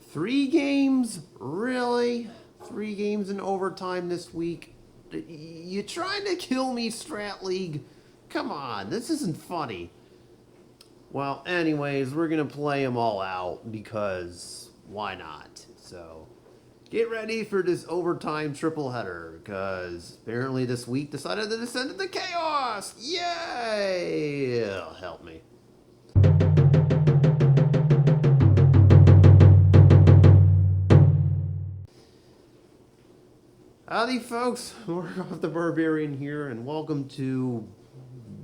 3 games? Really? 3 games in overtime this week? You trying to kill me, Strat League? Come on, this isn't funny. Well, anyways, we're going to play them all out because why not? So, get ready for this overtime triple header because apparently this week decided to descend into chaos. Yay! Help me. Howdy, folks. Mark the Barbarian here, and welcome to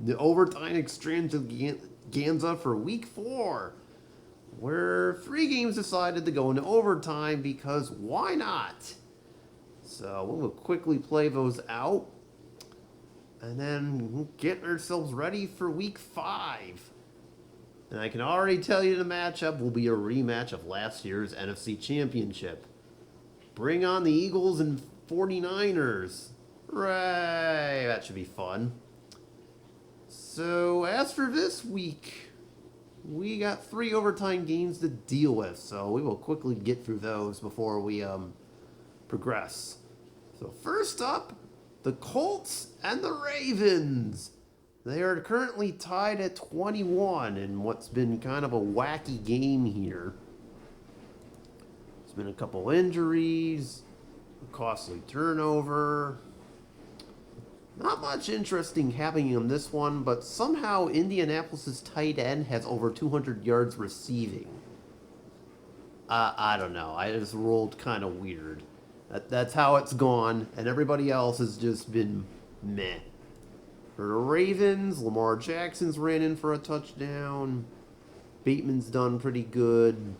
the overtime extravaganza for Week 4, where 3 games decided to go into overtime because why not? So we'll quickly play those out, and then get ourselves ready for Week 5. And I can already tell you the matchup will be a rematch of last year's NFC Championship. Bring on the Eagles and 49ers. Hooray! That should be fun. So, as for this week, we got 3 overtime games to deal with, so we will quickly get through those before we progress. So, first up, the Colts and the Ravens. They are currently tied at 21 in what's been kind of a wacky game here. There's been a couple injuries, a costly turnover. Not much interesting happening on this one, but somehow Indianapolis' tight end has over 200 yards receiving. I don't know. I just rolled kind of weird. That's how it's gone, and everybody else has just been meh. For the Ravens, Lamar Jackson's ran in for a touchdown. Bateman's done pretty good.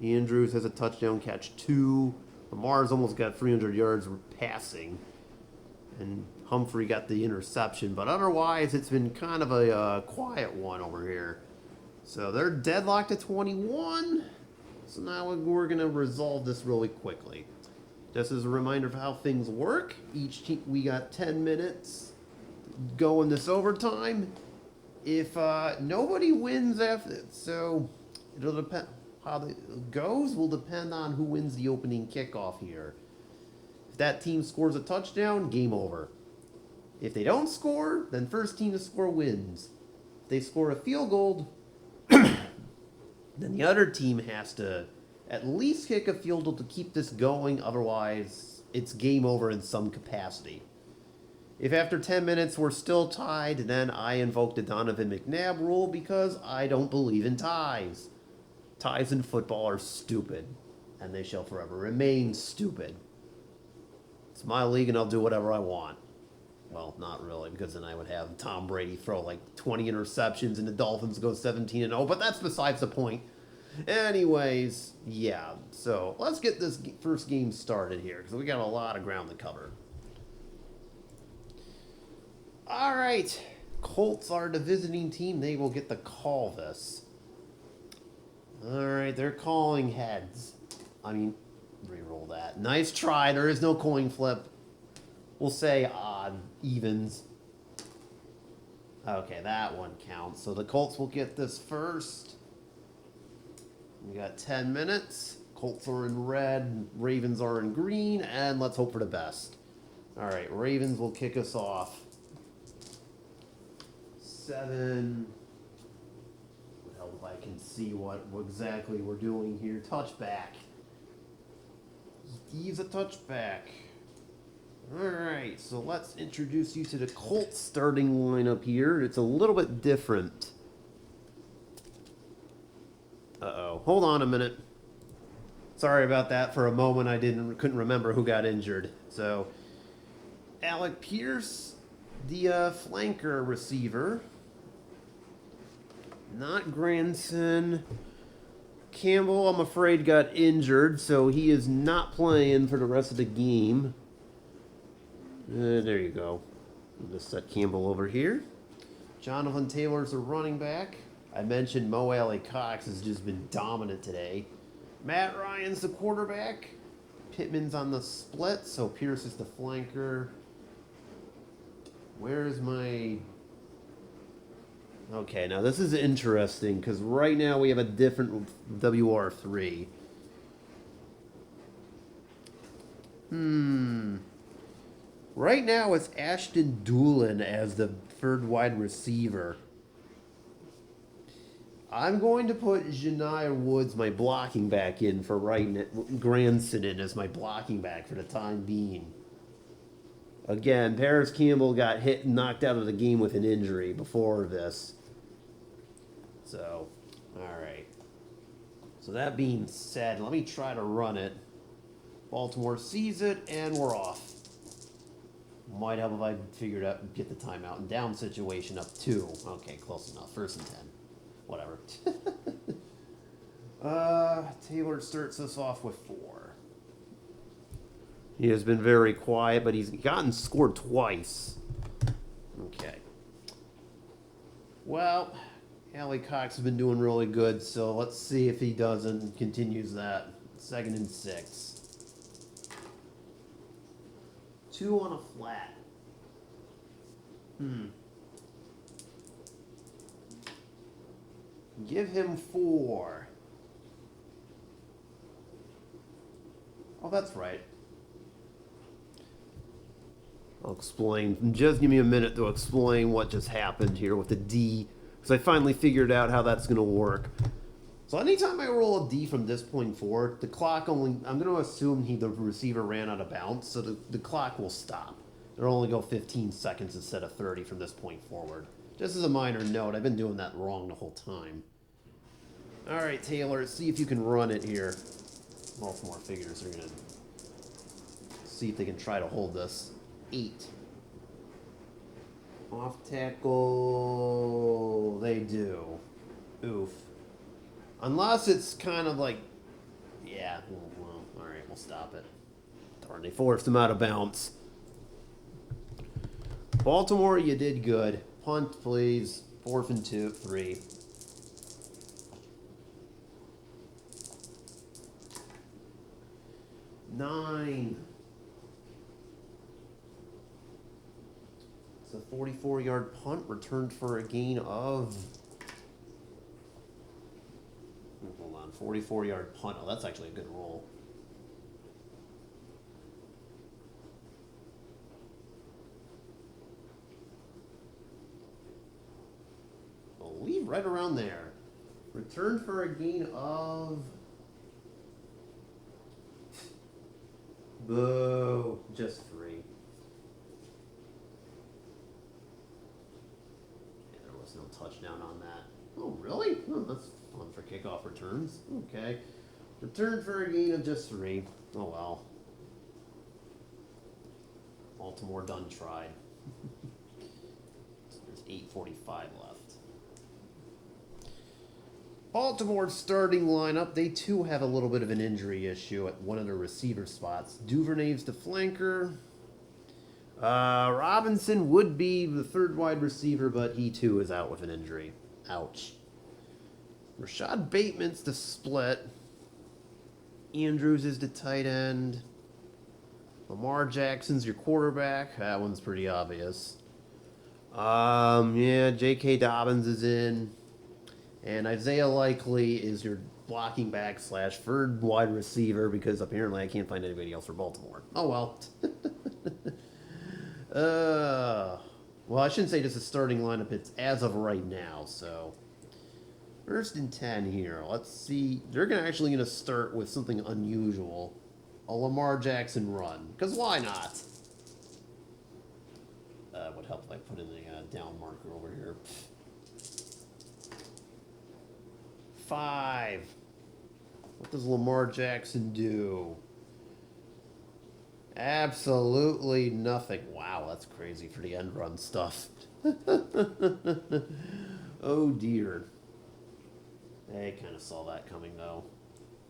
Andrews has a touchdown catch 2. Lamar's almost got 300 yards passing. And Humphrey got the interception. But otherwise, it's been kind of a quiet one over here. So they're deadlocked at 21. So now we're going to resolve this really quickly. Just as a reminder of how things work, each team, we got 10 minutes going this overtime. If nobody wins after, so it'll depend. How it goes will depend on who wins the opening kickoff here. If that team scores a touchdown, game over. If they don't score, then first team to score wins. If they score a field goal, then the other team has to at least kick a field goal to keep this going. Otherwise, it's game over in some capacity. If after 10 minutes we're still tied, then I invoke the Donovan McNabb rule because I don't believe in ties. Ties in football are stupid, and they shall forever remain stupid. It's my league, and I'll do whatever I want. Well, not really, because then I would have Tom Brady throw like 20 interceptions and the Dolphins go 17-0, but that's besides the point. Anyways, yeah, so let's get this first game started here, because we got a lot of ground to cover. All right, Colts are the visiting team. They will get to call this. All right, they're calling heads. I mean, re-roll that. Nice try. There is no coin flip. We'll say odd, evens. Okay, that one counts. So the Colts will get this first. We got 10 minutes. Colts are in red. Ravens are in green. And let's hope for the best. All right, Ravens will kick us off. 7. If I can see what exactly we're doing here. Touchback. He's a touchback. Alright, so let's introduce you to the Colts starting lineup here. It's a little bit different. Uh-oh. Hold on a minute. Sorry about that. For a moment I couldn't remember who got injured. So, Alec Pierce, the flanker receiver. Not Granson. Campbell, I'm afraid, got injured, so he is not playing for the rest of the game. There you go. We'll just set Campbell over here. Jonathan Taylor's a running back. I mentioned Mo Alley Cox has just been dominant today. Matt Ryan's the quarterback. Pittman's on the split, so Pierce is the flanker. Where's my... Okay, now this is interesting, because right now we have a different WR3. Right now, it's Ashton Doolin as the third wide receiver. I'm going to put Janiah Woods, my blocking back, in for Granson in as my blocking back for the time being. Again, Paris Campbell got hit and knocked out of the game with an injury before this. So, alright. So that being said, let me try to run it. Baltimore sees it, and we're off. Might help if I figured out, get the timeout and down situation up 2. Okay, close enough. 1st and 10. Whatever. Taylor starts us off with 4. He has been very quiet, but he's scored twice. Okay. Well, Allie Cox has been doing really good, so let's see if he doesn't continues that. 2nd and 6. 2 on a flat. Give him 4. Oh, that's right. I'll explain. Just give me a minute to explain what just happened here with the D, because I finally figured out how that's going to work. So anytime I roll a D from this point forward, the clock only, I'm going to assume the receiver ran out of bounds, so the clock will stop. It'll only go 15 seconds instead of 30 from this point forward. Just as a minor note, I've been doing that wrong the whole time. All right, Taylor, see if you can run it here. Baltimore figures they're going to see if they can try to hold this. 8. Off tackle, they do. Oof. Unless it's kind of like, yeah, well, all right, we'll stop it. Darn, they forced him out of bounds. Baltimore, you did good. Punt, please. 4th and 3. Nine. It's a 44-yard punt returned for a gain of... Hold on, 44-yard punt. Oh, that's actually a good roll. I'll leave right around there. Returned for a gain of... Boo. Just 3. Yeah, there was no touchdown on that. Oh, really? Oh, that's fun for kickoff returns. Okay. Return for a gain of just 3. Oh, well. Baltimore done tried. There's 8:45 left. Baltimore's starting lineup, they too have a little bit of an injury issue at one of their receiver spots. Duvernay's the flanker. Robinson would be the third wide receiver, but he too is out with an injury. Ouch. Rashad Bateman's the split. Andrews is the tight end. Lamar Jackson's your quarterback. That one's pretty obvious. Yeah, J.K. Dobbins is in. And Isaiah Likely is your blocking back / third wide receiver, because apparently I can't find anybody else for Baltimore. Oh, well. Well, I shouldn't say this is starting lineup. It's as of right now, so. 1st and 10 here. Let's see. They're actually going to start with something unusual. A Lamar Jackson run. Because why not? Would help if I put in a down marker over here. 5. What does Lamar Jackson do? Absolutely nothing. Wow, that's crazy for the end run stuff. Oh dear. They kind of saw that coming though.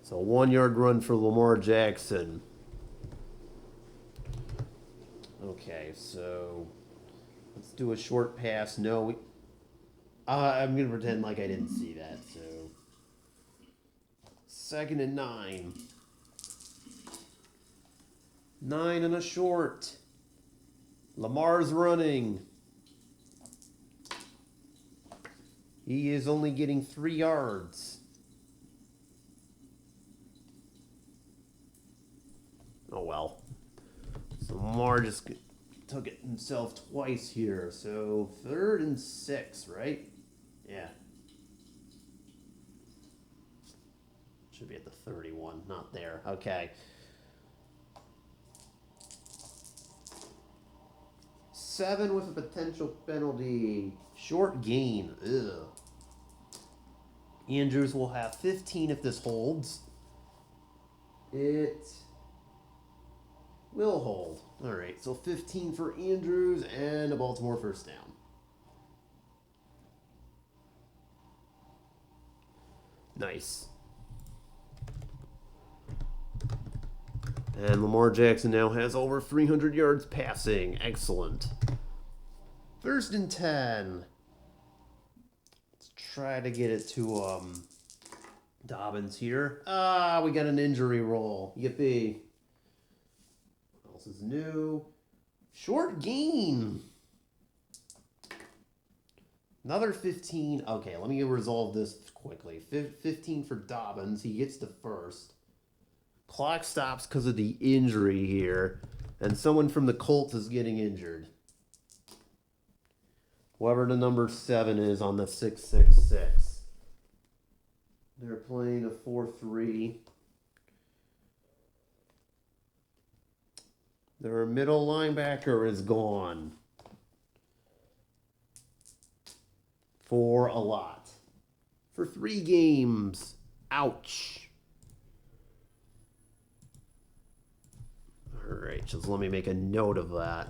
So 1-yard run for Lamar Jackson. Okay, so let's do a short pass. No, I'm going to pretend like I didn't see that. So 2nd and 9. 9 and a short. Lamar's running. He is only getting 3 yards. Oh well. Lamar just took it himself twice here. So 3rd and 6, right? Yeah. Should be at the 31, not there. Okay. 7 with a potential penalty. Short gain. Ugh. Andrews will have 15 if this holds. It will hold. All right, so 15 for Andrews and a Baltimore first down. Nice. And Lamar Jackson now has over 300 yards passing. Excellent. 1st and 10. Let's try to get it to Dobbins here. We got an injury roll. Yippee. What else is new? Short gain. Another 15. Okay, let me resolve this quickly. 15 for Dobbins. He gets to 1st. Clock stops because of the injury here. And someone from the Colts is getting injured. Whoever the number 7 is on the 666. They're playing a 4-3. Their middle linebacker is gone. For a lot. For 3 games. Ouch. All right, just let me make a note of that.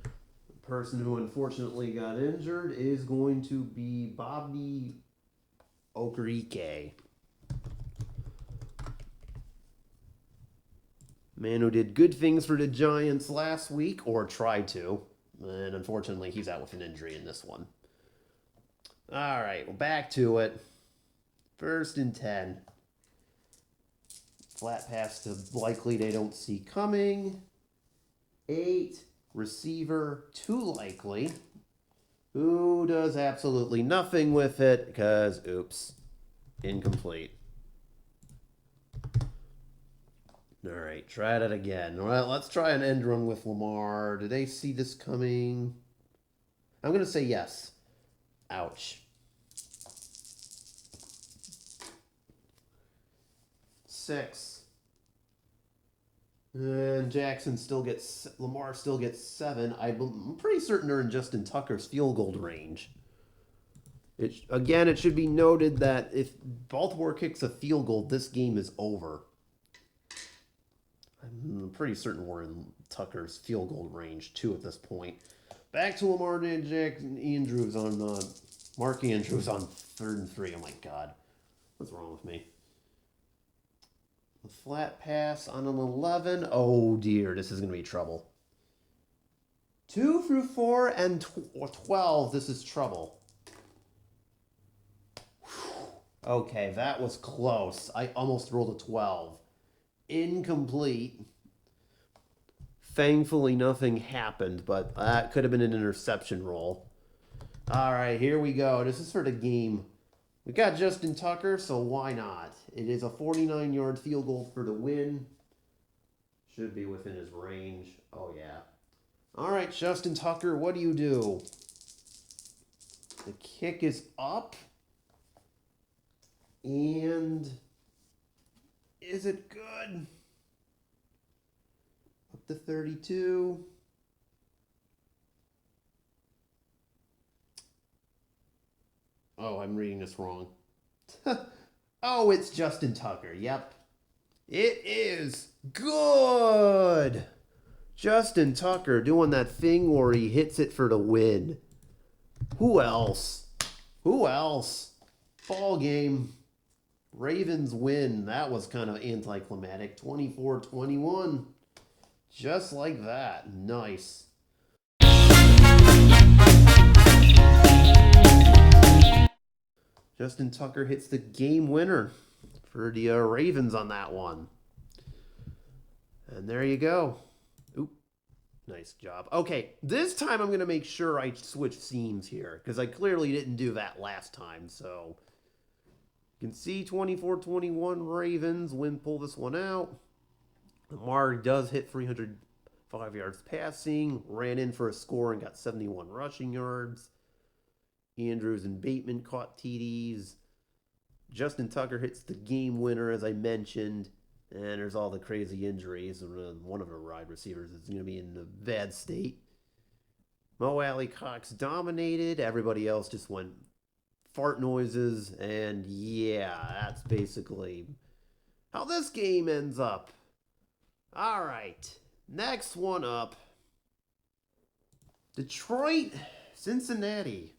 The person who unfortunately got injured is going to be Bobby Okereke. Man who did good things for the Giants last week, or tried to. And unfortunately, he's out with an injury in this one. All right, well, back to it. 1st and 10. Flat pass to likely they don't see coming. 8. Receiver to likely. Who does absolutely nothing with it because, oops, incomplete. All right, try it again. All right, let's try an end run with Lamar. Do they see this coming? I'm going to say yes. Ouch. 6. And Jackson still gets, Lamar still gets 7. I'm pretty certain they're in Justin Tucker's field goal range. Again, it should be noted that if Baltimore kicks a field goal, this game is over. I'm pretty certain we're in Tucker's field goal range, too, at this point. Back to Lamar Jackson. Andrews on, Mark Andrews on 3rd and 3. Oh, my God. What's wrong with me? The flat pass on an 11. Oh, dear. This is going to be trouble. 2 through 4 and 12. This is trouble. Okay, that was close. I almost rolled a 12. Incomplete. Thankfully, nothing happened, but that could have been an interception roll. All right, here we go. This is for the game. We got Justin Tucker, so why not? It is a 49-yard field goal for the win. Should be within his range. Oh, yeah. All right, Justin Tucker, what do you do? The kick is up. And is it good? Up to 32. Oh, I'm reading this wrong. Oh, it's Justin Tucker. Yep. It is good. Justin Tucker doing that thing where he hits it for the win. Who else? Who else? Ball game. Ravens win. That was kind of anticlimactic. 24-21. Just like that. Nice. Justin Tucker hits the game winner for the Ravens on that one. And there you go. Oop. Nice job. Okay, this time I'm going to make sure I switch scenes here because I clearly didn't do that last time. So you can see 24-21 Ravens pull this one out. Lamar does hit 305 yards passing, ran in for a score and got 71 rushing yards. Andrews and Bateman caught TDs. Justin Tucker hits the game winner, as I mentioned. And there's all the crazy injuries. One of the wide receivers is going to be in a bad state. Mo Alley Cox dominated. Everybody else just went fart noises. And yeah, that's basically how this game ends up. All right. Next one up. Detroit, Cincinnati.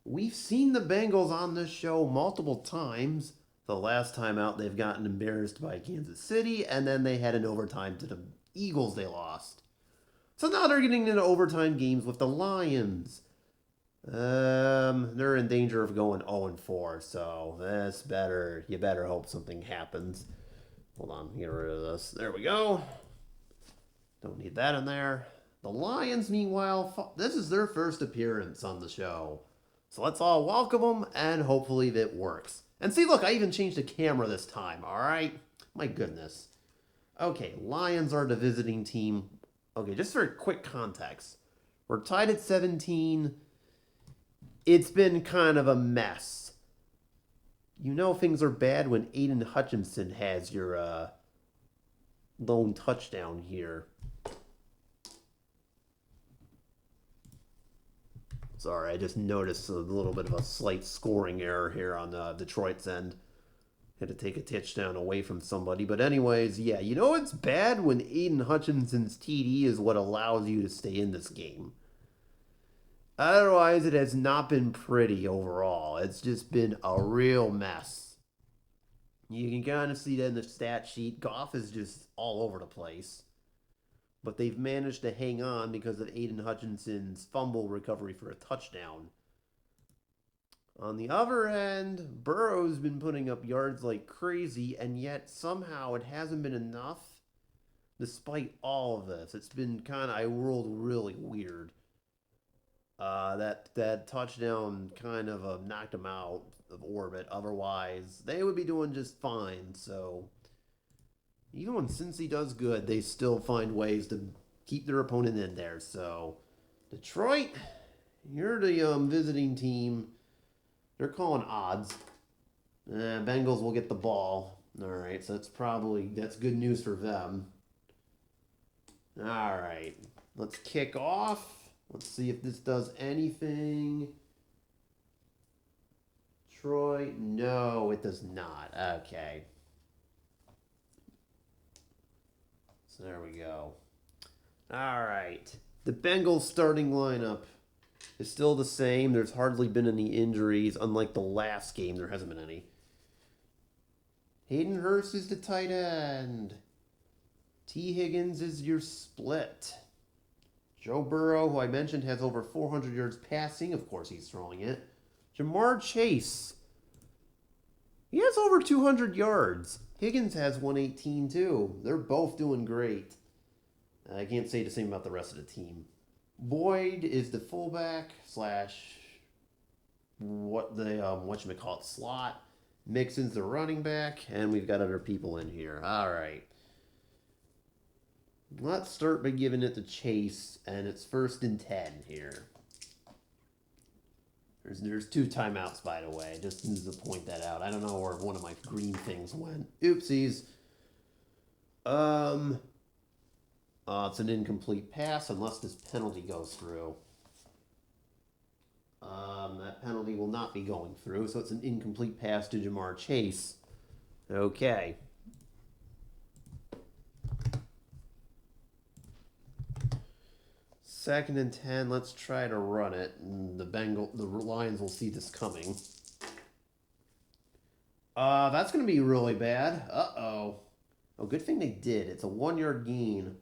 We've seen the Bengals on this show multiple times. The last time out, they've gotten embarrassed by Kansas City, and then they had an overtime to the Eagles they lost. So now they're getting into overtime games with the Lions. They're in danger of going 0-4, so that's better. You better hope something happens. Hold on, get rid of this. There we go. Don't need that in there. The Lions, meanwhile, this is their first appearance on the show. So let's all welcome them, and hopefully that works. And see, look, I even changed the camera this time, all right? My goodness. Okay, Lions are the visiting team. Okay, just for quick context. We're tied at 17. It's been kind of a mess. You know things are bad when Aiden Hutchinson has your lone touchdown here. Sorry, I just noticed a little bit of a slight scoring error here on Detroit's end. Had to take a touchdown away from somebody. But anyways, yeah, you know it's bad when Aiden Hutchinson's TD is what allows you to stay in this game. Otherwise, it has not been pretty overall. It's just been a real mess. You can kind of see that in the stat sheet. Goff is just all over the place. But they've managed to hang on because of Aiden Hutchinson's fumble recovery for a touchdown. On the other end, Burrow's been putting up yards like crazy, and yet somehow it hasn't been enough despite all of this. It's been kind of, I rolled really weird. That touchdown kind of knocked them out of orbit. Otherwise, they would be doing just fine, so even when Cincy does good, they still find ways to keep their opponent in there. So, Detroit, you're the visiting team. They're calling odds. Bengals will get the ball. All right, so that's good news for them. All right, let's kick off. Let's see if this does anything. Troy, no, it does not. Okay. So there we go. All right. The Bengals starting lineup is still the same. There's hardly been any injuries. Unlike the last game, there hasn't been any. Hayden Hurst is the tight end. T. Higgins is your split. Joe Burrow, who I mentioned, has over 400 yards passing. Of course, he's throwing it. Jamar Chase. He has over 200 yards. Higgins has 118 too. They're both doing great. I can't say the same about the rest of the team. Boyd is the fullback slash whatchamacallit slot. Mixon's the running back, and we've got other people in here. All right. Let's start by giving it to Chase, and it's 1st and 10 here. There's 2 timeouts, by the way. Just needs to point that out. I don't know where one of my green things went. Oopsies. It's an incomplete pass unless this penalty goes through. That penalty will not be going through, so it's an incomplete pass to Jamar Chase. Okay. Second and 10. Let's try to run it. And the Lions will see this coming. That's going to be really bad. Uh-oh. Oh, good thing they did. It's a 1-yard gain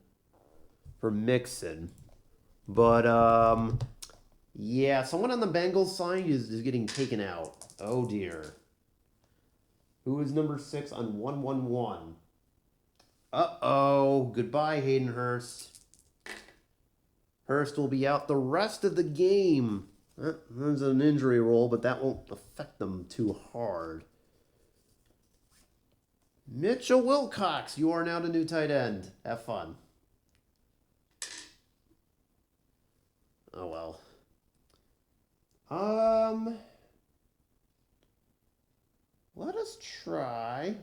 for Mixon. But, yeah, someone on the Bengals side is getting taken out. Oh, dear. Who is number 6 on 1-1-1? Uh-oh. Goodbye, Hayden Hurst. Hurst will be out the rest of the game. There's an injury rule, but that won't affect them too hard. Mitchell Wilcox, you are now the new tight end. Have fun. Oh well. Let us try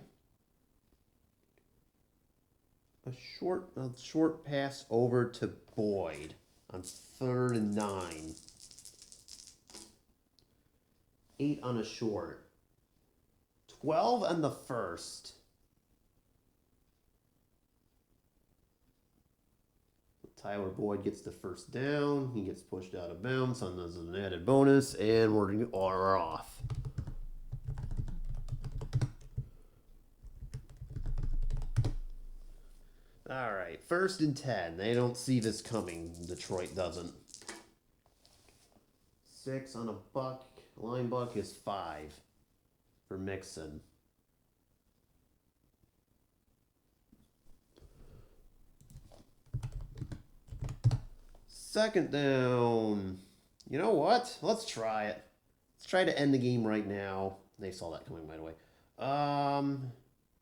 a short pass over to Boyd on 3rd and 9. 8 on a short. 12 on the first. Tyler Boyd gets the first down. He gets pushed out of bounds on an added bonus, and we're off. All right, 1st and 10. They don't see this coming. Detroit doesn't. 6 on a buck. Line buck is 5 for Mixon. Second down. You know what? Let's try it. Let's try to end the game right now. They saw that coming, by the way.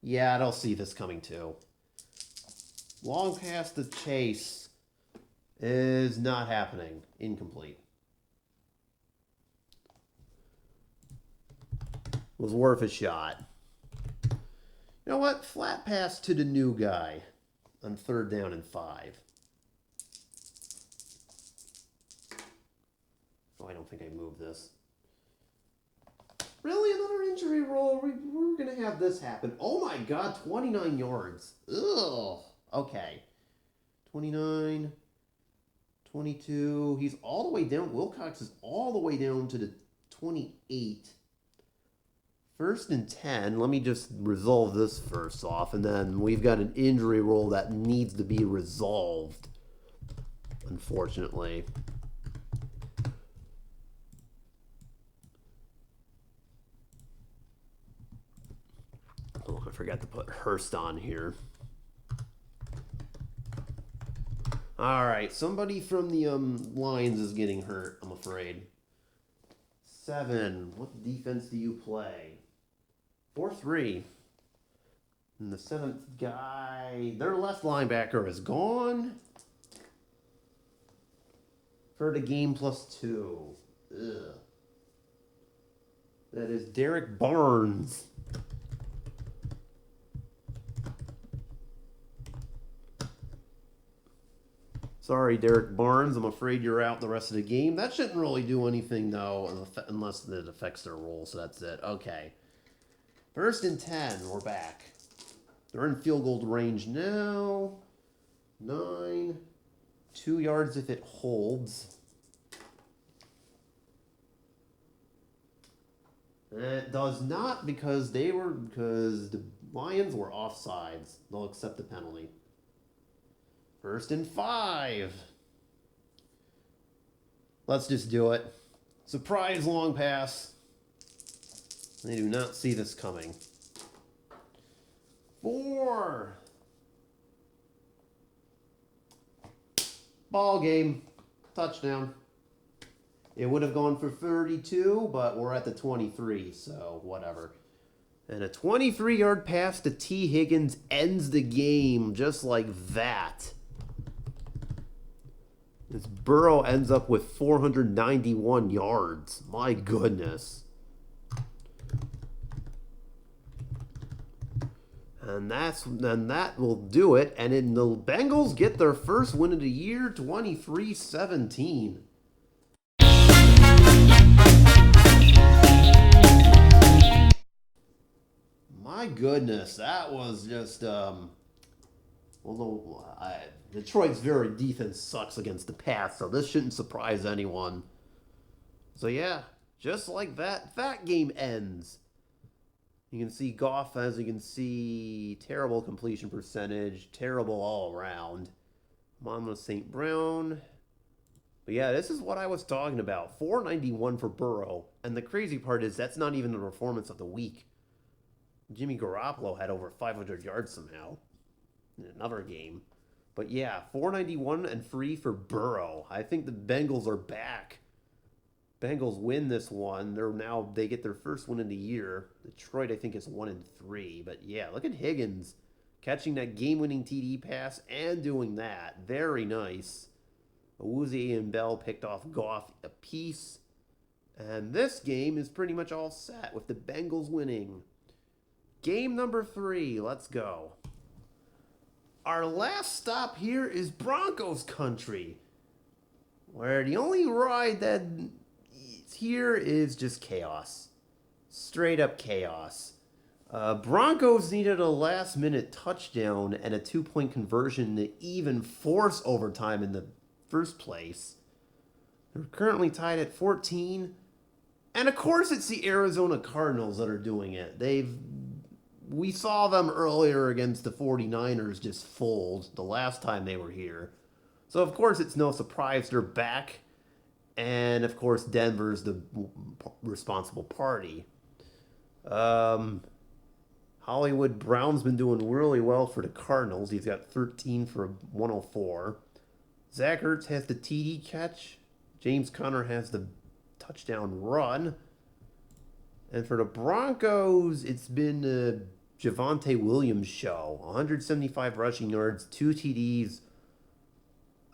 Yeah, they'll see this coming too. Long pass to Chase is not happening. Incomplete. Was worth a shot. You know what? Flat pass to the new guy on 3rd down and 5. Oh, I don't think I moved this. Really? Another injury roll? We're going to have this happen. Oh my god, 29 yards. Ugh. Okay. 29, 22. He's all the way down. Wilcox is all the way down to the 28. 1st and 10. Let me just resolve this first off, and then we've got an injury roll that needs to be resolved, unfortunately. Oh, I forgot to put Hurst on here. All right, somebody from the Lions is getting hurt, I'm afraid. 7. What defense do you play? 4-3. And the 7th guy, their left linebacker is gone for the game +2. Ugh. That is Derek Barnes. Sorry, Derek Barnes. I'm afraid you're out the rest of the game. That shouldn't really do anything, though, unless it affects their role, so that's it. Okay. 1st and 10. We're back. They're in field goal range now. 9. 2 yards if it holds. And it does not because the Lions were offsides. They'll accept the penalty. 1st and 5. Let's just do it. Surprise long pass. They do not see this coming. 4. Ball game. Touchdown. It would have gone for 32, but we're at the 23, so whatever. And a 23-yard pass to T. Higgins ends the game just like that. This Burrow ends up with 491 yards. My goodness. And that will do it. And then the Bengals get their first win of the year, 23-17. My goodness, that was just Detroit's very defense sucks against the pass, so this shouldn't surprise anyone. So yeah, just like that, that game ends. You can see Goff, as you can see, terrible completion percentage, terrible all around. Amon St. Brown. But yeah, this is what I was talking about. 491 for Burrow. And the crazy part is that's not even the performance of the week. Jimmy Garoppolo had over 500 yards somehow in another game. But yeah, 491 and free for Burrow. I think the Bengals are back. Bengals win this one. They get their first win in the year. Detroit, I think, is 1-3. But yeah, look at Higgins catching that game-winning TD pass and doing that. Very nice. Awuzie and Bell picked off Goff apiece. And this game is pretty much all set with the Bengals winning. Game number 3. Let's go. Our last stop here is Broncos country, where the only ride that is here is just chaos. Straight up chaos. Broncos needed a last-minute touchdown and a 2-point conversion to even force overtime in the first place. They're currently tied at 14. And of course it's the Arizona Cardinals that are doing it. We saw them earlier against the 49ers just fold the last time they were here. So of course it's no surprise they're back. And of course Denver's the responsible party. Hollywood Brown's been doing really well for the Cardinals. He's got 13 for 104. Zach Ertz has the TD catch. James Conner has the touchdown run. And for the Broncos, it's been the Javonte Williams show. 175 rushing yards, 2 TDs.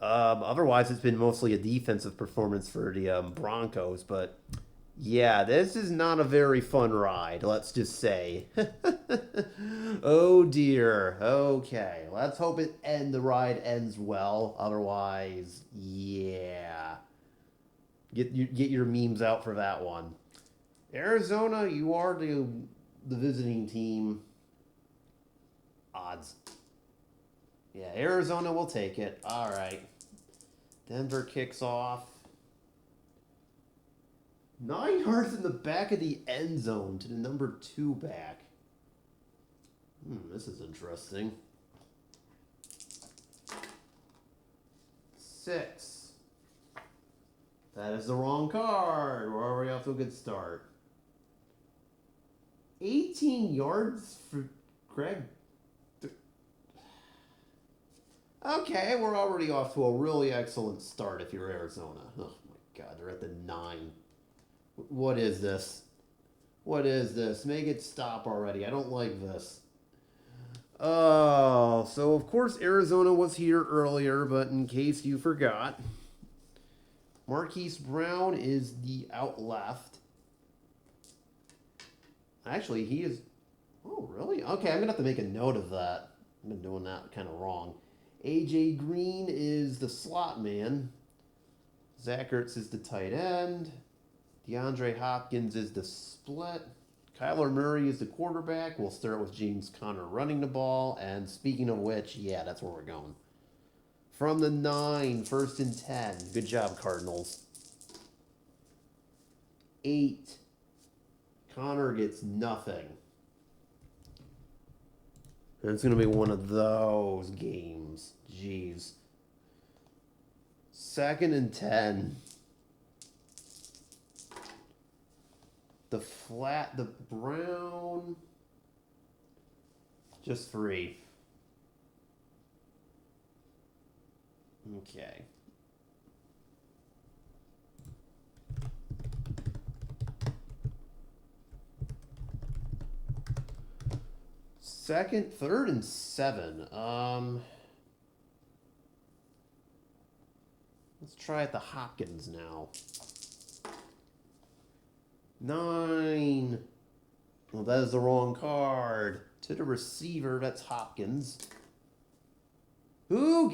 Otherwise, it's been mostly a defensive performance for the Broncos. But yeah, this is not a very fun ride, let's just say. Oh dear. Okay, let's hope the ride ends well. Otherwise, yeah. Get your memes out for that one. Arizona, you are the visiting team. Odds. Yeah, Arizona will take it. All right. Denver kicks off. 9 yards in the back of the end zone to the number 2 back. This is interesting. 6. That is the wrong card. We're already off to a good start. 18 yards for Greg. Okay, we're already off to a really excellent start if you're Arizona. Oh my God, they're at the 9. What is this? What is this? Make it stop already. I don't like this. Oh, so of course Arizona was here earlier, but in case you forgot, Marquise Brown is the out left. Actually, he is... Oh, really? Okay, I'm going to have to make a note of that. I've been doing that kind of wrong. A.J. Green is the slot man. Zach Ertz is the tight end. DeAndre Hopkins is the split. Kyler Murray is the quarterback. We'll start with James Conner running the ball. And speaking of which, yeah, that's where we're going. From the 9, 1st and 10. Good job, Cardinals. 8. Connor gets nothing. And it's going to be one of those games. Jeez. 2nd and 10. The Brown. Just free. Okay. Second, 3rd and 7. Let's try at the Hopkins now. 9. Well, that is the wrong card. To the receiver, that's Hopkins. Who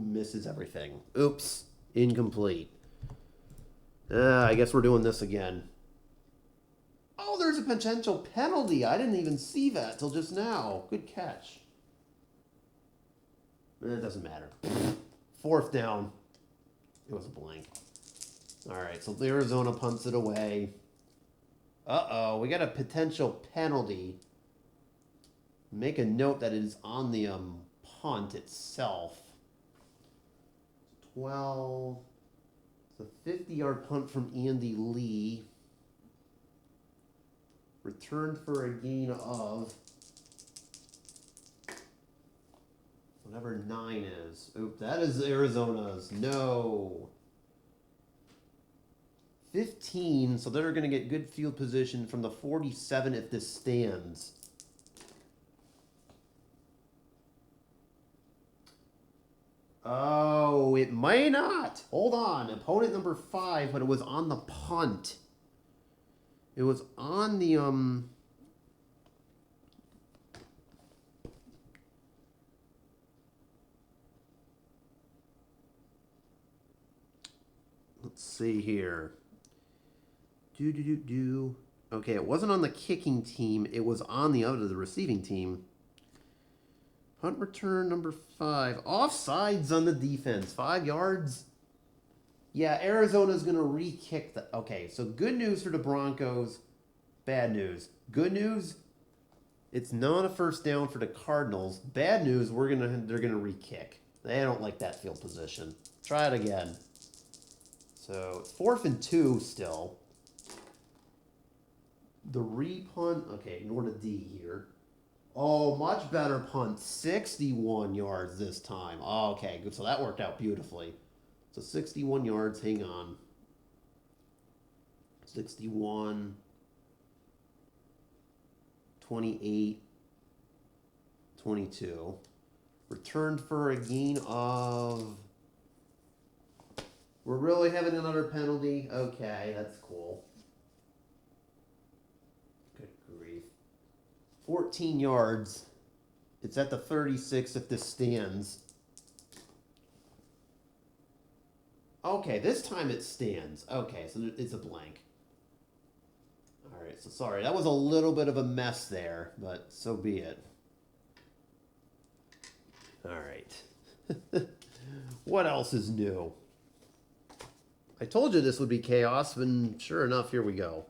misses everything? Oops. Incomplete. I guess we're doing this again. Oh, there's a potential penalty. I didn't even see that till just now. Good catch. It doesn't matter. 4th down. It was a blank. All right, so Arizona punts it away. Uh-oh, we got a potential penalty. Make a note that it is on the punt itself. 12. It's a 50-yard punt from Andy Lee. Returned for a gain of whatever 9 is. Oop, that is Arizona's. No. 15, so they're going to get good field position from the 47 if this stands. Oh, it may not. Hold on. Opponent number 5, but it was on the punt. It was on the, let's see here. Okay, it wasn't on the kicking team. It was on the receiving team. Punt return number 5. Offsides on the defense. 5 yards. Yeah, Arizona's going to re-kick the... Okay, so good news for the Broncos. Bad news. Good news, it's not a first down for the Cardinals. Bad news, they're going to re-kick. They don't like that field position. Try it again. So, 4th and 2 still. The re-punt... Okay, ignore the D here. Oh, much better punt. 61 yards this time. Oh, okay, good. So that worked out beautifully. So 61 yards. Hang on. 61, 28, 22. Returned for a gain of... We're really having another penalty? Okay, that's cool. Good grief. 14 yards. It's at the 36 if this stands. Okay, this time it stands. Okay, so it's a blank. All right, so sorry. That was a little bit of a mess there, but so be it. All right. What else is new? I told you this would be chaos, and sure enough, here we go.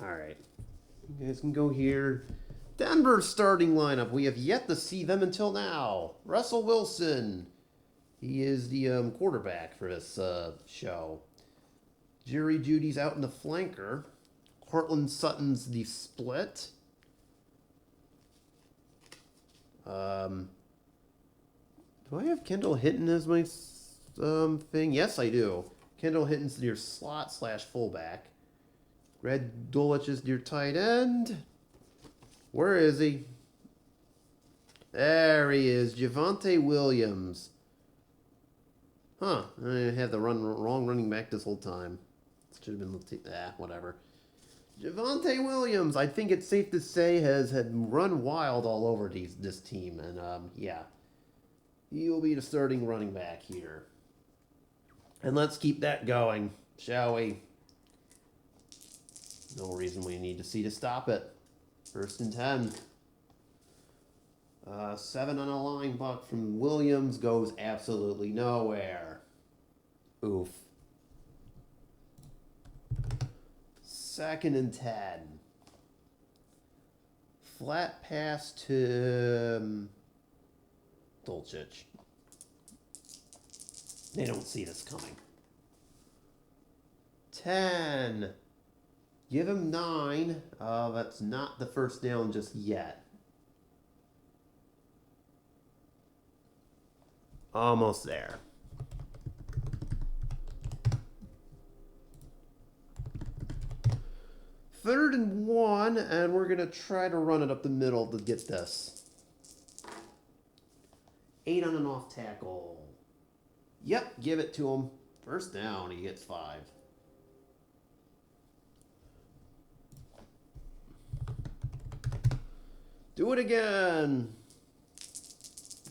All right. You guys can go here. Denver starting lineup. We have yet to see them until now. Russell Wilson. He is the quarterback for this show. Jerry Jeudy's out in the flanker. Cortland Sutton's the split. Do I have Kendall Hinton as my thing? Yes, I do. Kendall Hinton's your slot / fullback. Red Dulwich is your tight end. Where is he? There he is. Javonte Williams. Huh. I had the wrong running back this whole time. Should have been... whatever. Javonte Williams, I think it's safe to say, had run wild all over this team. And, yeah. He'll be the starting running back here. And let's keep that going, shall we? No reason we need to see to stop it. 1st and 10. 7 on a line buck from Williams goes absolutely nowhere. Oof. 2nd and 10. Flat pass to Dulcich. They don't see this coming. 10. Give him 9. That's not the first down just yet. Almost there. 3rd and 1, and we're going to try to run it up the middle to get this. 8 on an off tackle. Yep, give it to him. First down, he gets 5. Do it again.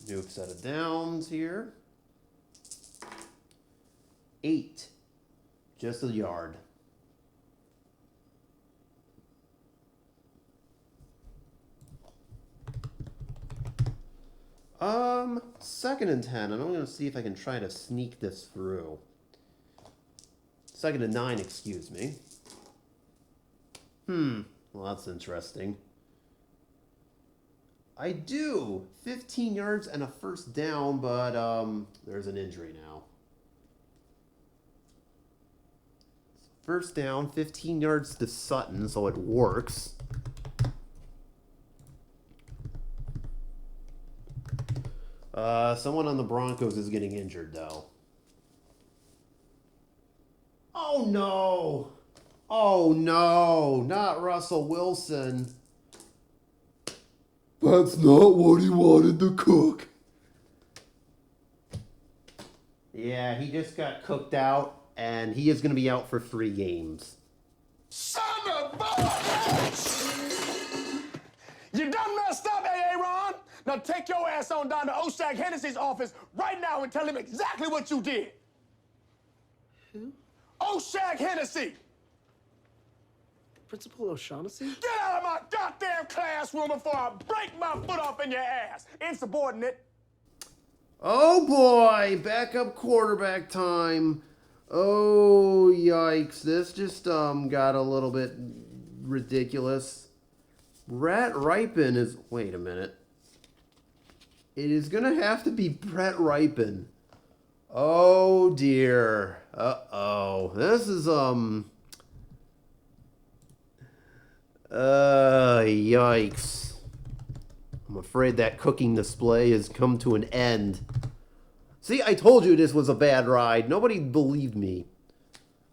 New set of downs here. 8. Just a yard. Second and 10. I'm going to see if I can try to sneak this through. 2nd and 9, excuse me. Well, that's interesting. I do. 15 yards and a first down, but there's an injury now. First down, 15 yards to Sutton, so it works. Someone on the Broncos is getting injured, though. Oh, no. Oh, no. Not Russell Wilson. That's not what he wanted to cook. Yeah, he just got cooked out, and he is going to be out for 3 games. Son of a bitch! You done messed up, Aaron. Now take your ass on down to Oshag Hennessy's office right now and tell him exactly what you did. Who? Oshag Hennessy! Principal O'Shaughnessy? Get out of my goddamn classroom before I break my foot off in your ass, insubordinate. Oh boy, backup quarterback time. Oh yikes, this just got a little bit ridiculous. Brett Ripon is, wait a minute. It is gonna have to be Brett Ripon. Oh dear. Uh-oh. This is yikes. I'm afraid that cooking display has come to an end. See, I told you this was a bad ride. Nobody believed me.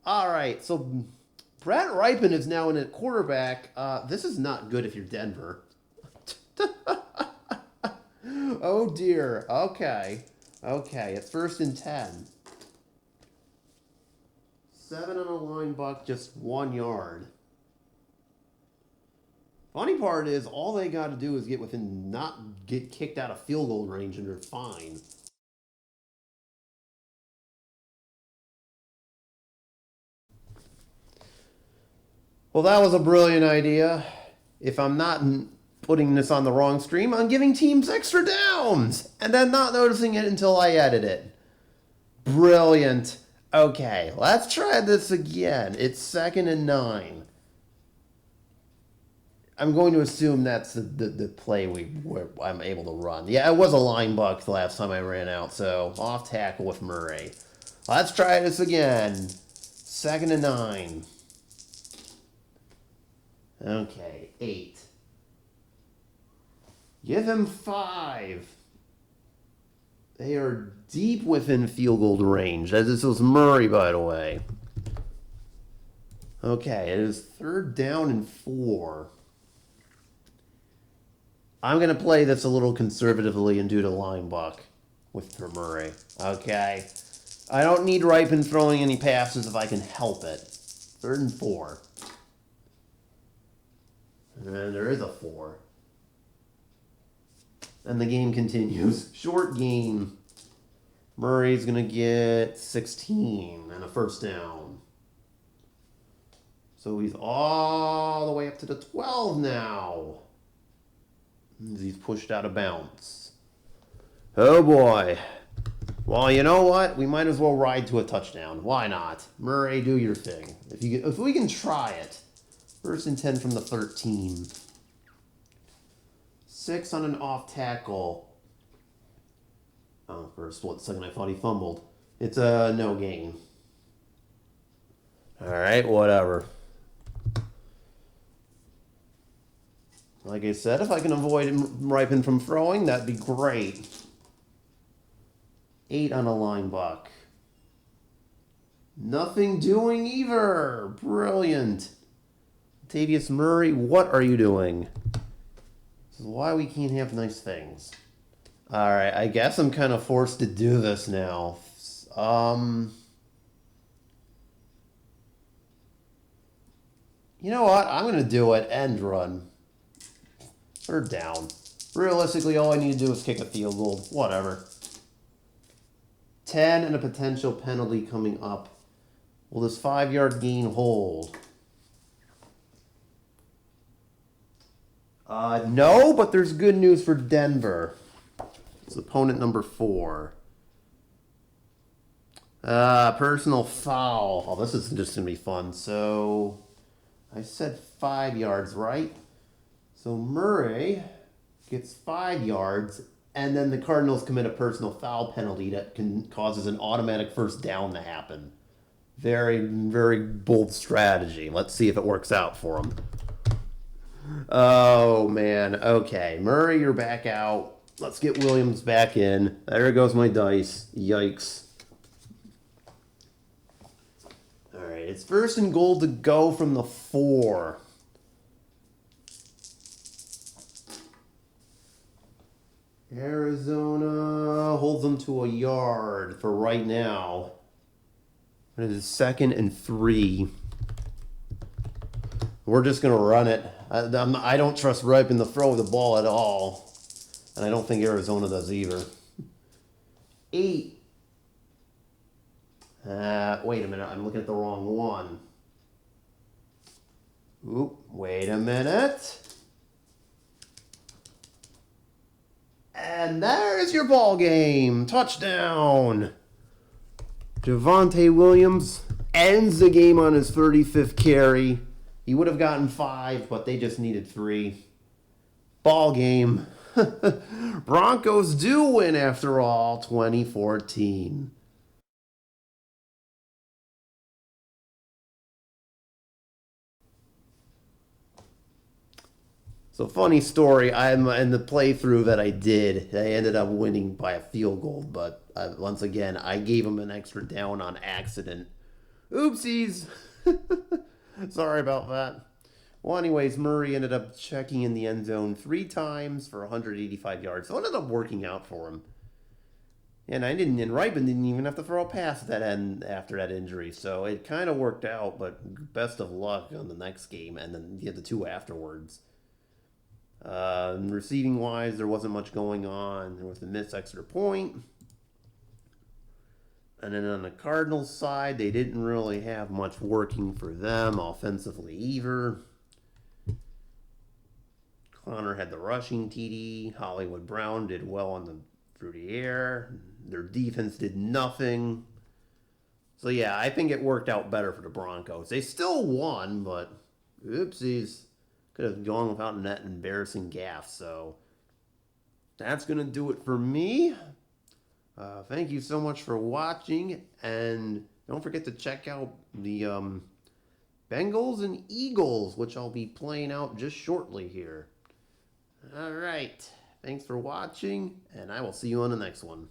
Alright, so Brett Ripon is now in at quarterback. This is not good if you're Denver. Oh dear. Okay. Okay, it's 1st and 10. 7 on a line buck, just 1 yard. Funny part is, all they got to do is get within, not get kicked out of field goal range, and they're fine. Well, that was a brilliant idea. If I'm not putting this on the wrong stream, I'm giving teams extra downs, and then not noticing it until I edit it. Brilliant. Okay, let's try this again. It's 2nd and 9. I'm going to assume that's the play I'm able to run. Yeah, it was a line buck the last time I ran out, so off tackle with Murray. Let's try this again. 2nd and 9. Okay, 8. Give him 5. They are deep within field goal range. This was Murray, by the way. Okay, it is 3rd down and 4. I'm going to play this a little conservatively and do the line buck with Murray. Okay. I don't need Ripon throwing any passes if I can help it. 3rd and 4. And there is a 4. And the game continues. Short game. Murray's going to get 16 and a 1st down. So he's all the way up to the 12 now. He's pushed out of bounds. Oh boy. Well, you know what? We might as well ride to a touchdown. Why not? Murray, do your thing. If we can try it. 1st and 10 from the 13. 6 on an off tackle. Oh, for a split second I thought he fumbled. It's a no gain. Alright, whatever. Like I said, if I can avoid Ripon from throwing, that'd be great. 8 on a line buck. Nothing doing either. Brilliant. Latavius Murray, what are you doing? This is why we can't have nice things. Alright, I guess I'm kind of forced to do this now. You know what? I'm going to do it. End run. 3rd down. Realistically, all I need to do is kick a field goal. Whatever. 10 and a potential penalty coming up. Will this 5-yard gain hold? No, but there's good news for Denver. It's opponent number 4. Personal foul. Oh, this is just going to be fun. So, I said 5 yards, right? So Murray gets 5 yards, and then the Cardinals commit a personal foul penalty that causes an automatic 1st down to happen. Very, very bold strategy. Let's see if it works out for them. Oh, man. Okay, Murray, you're back out. Let's get Williams back in. There goes my dice. Yikes. Alright, it's 1st and goal to go from the 4. Arizona holds them to a yard for right now. It is 2nd and 3. We're just going to run it. I don't trust Ripon to throw the ball at all. And I don't think Arizona does either. 8. Wait a minute. I'm looking at the wrong one. Oop, wait a minute. And there's your ball game. Touchdown. Javonte Williams ends the game on his 35th carry. He would have gotten 5, but they just needed 3. Ball game. Broncos do win after all, 2014. So funny story, I'm in the playthrough that I did, I ended up winning by a field goal, but once again, I gave him an extra down on accident. Oopsies! Sorry about that. Well, anyways, Murray ended up checking in the end zone 3 times for 185 yards, so it ended up working out for him. And Ripon didn't even have to throw a pass at that end after that injury, so it kind of worked out, but best of luck on the next game, and then you had the 2 afterwards. Receiving wise, there wasn't much going on. There was the missed extra point. And then on the Cardinals side, they didn't really have much working for them offensively either. Connor had the rushing TD. Hollywood Brown did well through the air. Their defense did nothing. So yeah, I think it worked out better for the Broncos. They still won, but oopsies. Could have gone without that embarrassing gaffe. So that's going to do it for me. Thank you so much for watching. And don't forget to check out the Bengals and Eagles, which I'll be playing out just shortly here. All right. Thanks for watching, and I will see you on the next one.